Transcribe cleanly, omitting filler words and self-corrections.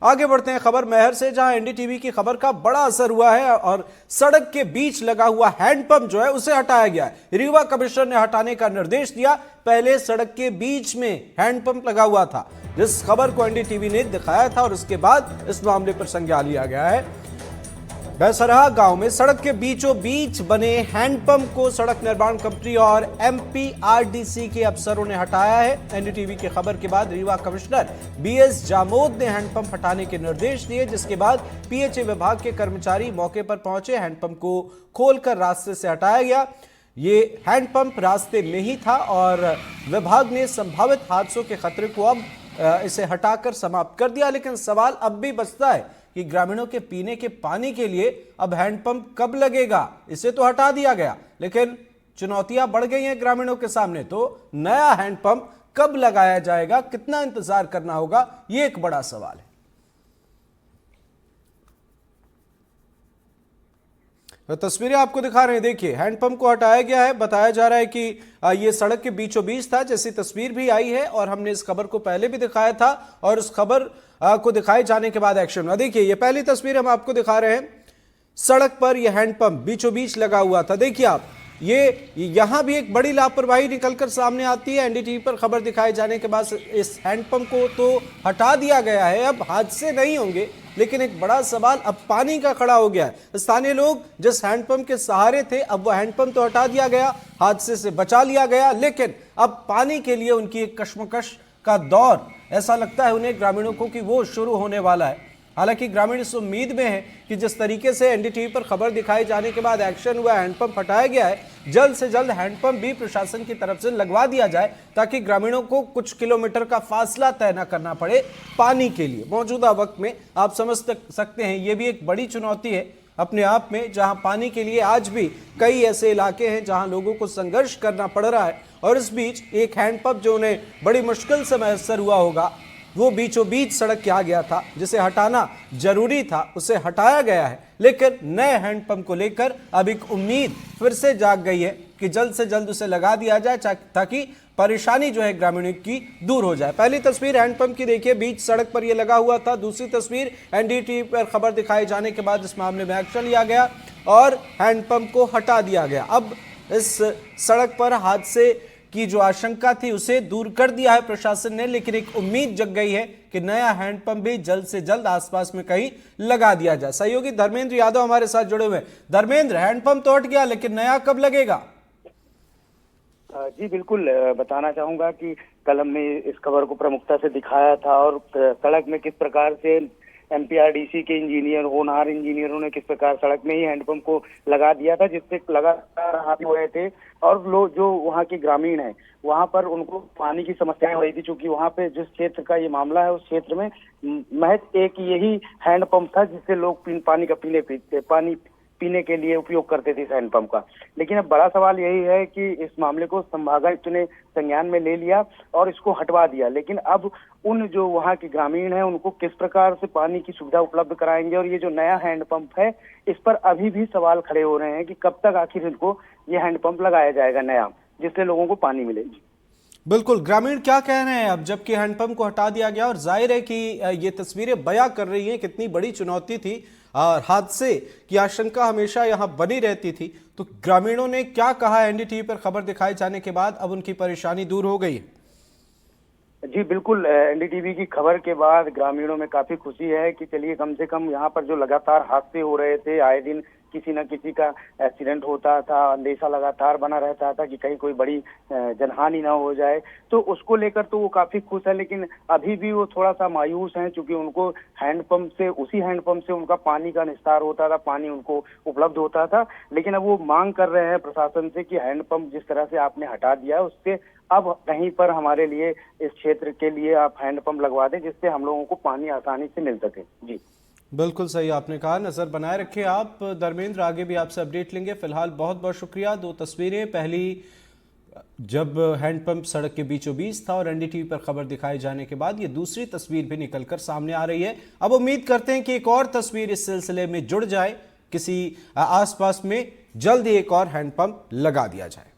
आगे बढ़ते हैं खबर महर से, जहां एनडीटीवी की खबर का बड़ा असर हुआ है और सड़क के बीच लगा हुआ हैंडपंप जो है उसे हटाया गया है। रीवा कमिश्नर ने हटाने का निर्देश दिया। पहले सड़क के बीच में हैंडपंप लगा हुआ था, जिस खबर को एनडीटीवी ने दिखाया था, और उसके बाद इस मामले पर संज्ञान लिया गया है। बैसरहा गांव में सड़क के बीचों बीच बने हैंडपंप को सड़क निर्माण कंपनी और एमपीआरडीसी के अफसरों ने हटाया है। एनडीटीवी की खबर के बाद रीवा कमिश्नर बीएस जामोद ने हैंडपंप हटाने के निर्देश दिए, जिसके बाद पीएचई विभाग के कर्मचारी मौके पर पहुंचे। हैंडपंप को खोलकर रास्ते से हटाया गया। ये हैंडपंप रास्ते में ही था और विभाग ने संभावित हादसों के खतरे को अब इसे हटाकर समाप्त कर दिया। लेकिन सवाल अब भी बचता है कि ग्रामीणों के पीने के पानी के लिए अब हैंडपंप कब लगेगा। इसे तो हटा दिया गया, लेकिन चुनौतियां बढ़ गई हैं ग्रामीणों के सामने। तो नया हैंडपंप कब लगाया जाएगा, कितना इंतजार करना होगा, यह एक बड़ा सवाल है। तो तस्वीरें आपको दिखा रहे हैं, देखिए हैंडपंप को हटाया गया है। बताया जा रहा है कि ये सड़क के बीचों बीच था, जैसी तस्वीर भी आई है और हमने इस खबर को पहले भी दिखाया था और उस खबर को दिखाए जाने के बाद एक्शन हुआ। देखिए ये पहली तस्वीर हम आपको दिखा रहे हैं, सड़क पर यह हैंडपंप बीचों बीच लगा हुआ था। देखिए आप, ये यहां भी एक बड़ी लापरवाही निकलकर सामने आती है। एनडीटीवी पर खबर दिखाए जाने के बाद इस हैंडपंप को तो हटा दिया गया है, अब हादसे नहीं होंगे, लेकिन एक बड़ा सवाल अब पानी का खड़ा हो गया है। स्थानीय लोग जिस हैंडपंप के सहारे थे, अब वह हैंडपंप तो हटा दिया गया, हादसे से बचा लिया गया, लेकिन अब पानी के लिए उनकी एक कश्मकश का दौर, ऐसा लगता है उन्हें ग्रामीणों को कि वो शुरू होने वाला है। हालांकि ग्रामीण इस उम्मीद में है कि जिस तरीके से एनडीटीवी पर खबर दिखाई जाने के बाद एक्शन हुआ, हैंडपंप हटाया गया है, जल्द से जल्द हैंडपंप भी प्रशासन की तरफ से लगवा दिया जाए, ताकि ग्रामीणों को कुछ किलोमीटर का फासला तय न करना पड़े पानी के लिए। मौजूदा वक्त में आप समझ सकते हैं ये भी एक बड़ी चुनौती है अपने आप में, जहां पानी के लिए आज भी कई ऐसे इलाके हैं जहां लोगों को संघर्ष करना पड़ रहा है। और इस बीच एक हैंडपंप जो उन्हें बड़ी मुश्किल से मैसर हुआ होगा, वो बीचों बीच सड़क के आ गया था, जिसे हटाना जरूरी था, उसे हटाया गया है। लेकिन नए हैंडपंप को लेकर अब एक उम्मीद फिर से जाग गई है कि जल्द से जल्द उसे लगा दिया जाए, ताकि परेशानी जो है ग्रामीणों की दूर हो जाए। पहली तस्वीर हैंडपंप की देखिए, बीच सड़क पर यह लगा हुआ था। दूसरी तस्वीर एनडीटीवी पर खबर दिखाई जाने के बाद इस मामले में एक्शन लिया गया और हैंडपंप को हटा दिया गया। अब इस सड़क पर हादसे की जो आशंका थी उसे दूर कर दिया है प्रशासन ने, लेकिन एक उम्मीद जग गई है कि नया हैंडपंप भी जल्द से जल्द आसपास में कहीं लगा दिया जाए। सहयोगी धर्मेंद्र यादव हमारे साथ जुड़े हुए हैं। धर्मेंद्र, हैंडपंप तो हट गया, लेकिन नया कब लगेगा? जी बिल्कुल, बताना चाहूंगा कि कल हमने इस खबर को प्रमुखता से दिखाया था और सड़क में किस प्रकार से एमपीआरडीसी के इंजीनियर, होनहार इंजीनियरों ने किस प्रकार सड़क में ही हैंडपंप को लगा दिया था, जिससे लगातार हाथ हो रहे थे। और लोग जो वहाँ के ग्रामीण हैं, वहाँ पर उनको पानी की समस्याएं हो रही थी, क्योंकि वहाँ पे जिस क्षेत्र का ये मामला है, उस क्षेत्र में महज एक यही हैंडपंप था जिससे लोग पानी का पीने के लिए उपयोग करते थे इस हैंडपंप का। लेकिन अब बड़ा सवाल यही है कि इस मामले को संभागायुक्त ने संज्ञान में ले लिया और इसको हटवा दिया, लेकिन अब उन जो वहाँ के ग्रामीण हैं उनको किस प्रकार से पानी की सुविधा उपलब्ध कराएंगे, और ये जो नया हैंडपंप है इस पर अभी भी सवाल खड़े हो रहे हैं कि कब तक आखिर इनको ये हैंडपंप लगाया जाएगा नया, जिससे लोगों को पानी मिलेगी। बिल्कुल, ग्रामीण क्या कह रहे हैं अब, जबकि हैंडपंप को हटा दिया गया और जाहिर है कि ये तस्वीरें बयां कर रही हैं कितनी बड़ी चुनौती थी और हादसे की आशंका हमेशा यहां बनी रहती थी। तो ग्रामीणों ने क्या कहा एनडीटीवी पर खबर दिखाए जाने के बाद, अब उनकी परेशानी दूर हो गई? जी बिल्कुल, एनडीटीवी की खबर के बाद ग्रामीणों में काफी खुशी है कि चलिए कम से कम यहाँ पर जो लगातार हादसे हो रहे थे, आए दिन किसी न किसी का एक्सीडेंट होता था, अंदेशा लगातार बना रहता था कि कहीं कोई बड़ी जनहानि ना हो जाए, तो उसको लेकर तो वो काफी खुश है। लेकिन अभी भी वो थोड़ा सा मायूस हैं, क्योंकि उनको उसी हैंडपंप से उनका पानी का निस्तार होता था, पानी उनको उपलब्ध होता था। लेकिन अब वो मांग कर रहे हैं प्रशासन से कि हैंडपंप जिस तरह से आपने हटा दिया है, उससे अब कहीं पर हमारे लिए, इस क्षेत्र के लिए आप हैंडपंप लगवा दें, जिससे हम लोगों को पानी आसानी से मिल सके। जी बिल्कुल सही आपने कहा, नजर बनाए रखें आप धर्मेंद्र, आगे भी आपसे अपडेट लेंगे। फिलहाल बहुत बहुत शुक्रिया। दो तस्वीरें, पहली जब हैंडपंप सड़क के बीचों बीच था और एनडीटीवी पर खबर दिखाए जाने के बाद ये दूसरी तस्वीर भी निकलकर सामने आ रही है। अब उम्मीद करते हैं कि एक और तस्वीर इस सिलसिले में जुड़ जाए, किसी आसपास में जल्द ही एक और हैंडपंप लगा दिया जाए।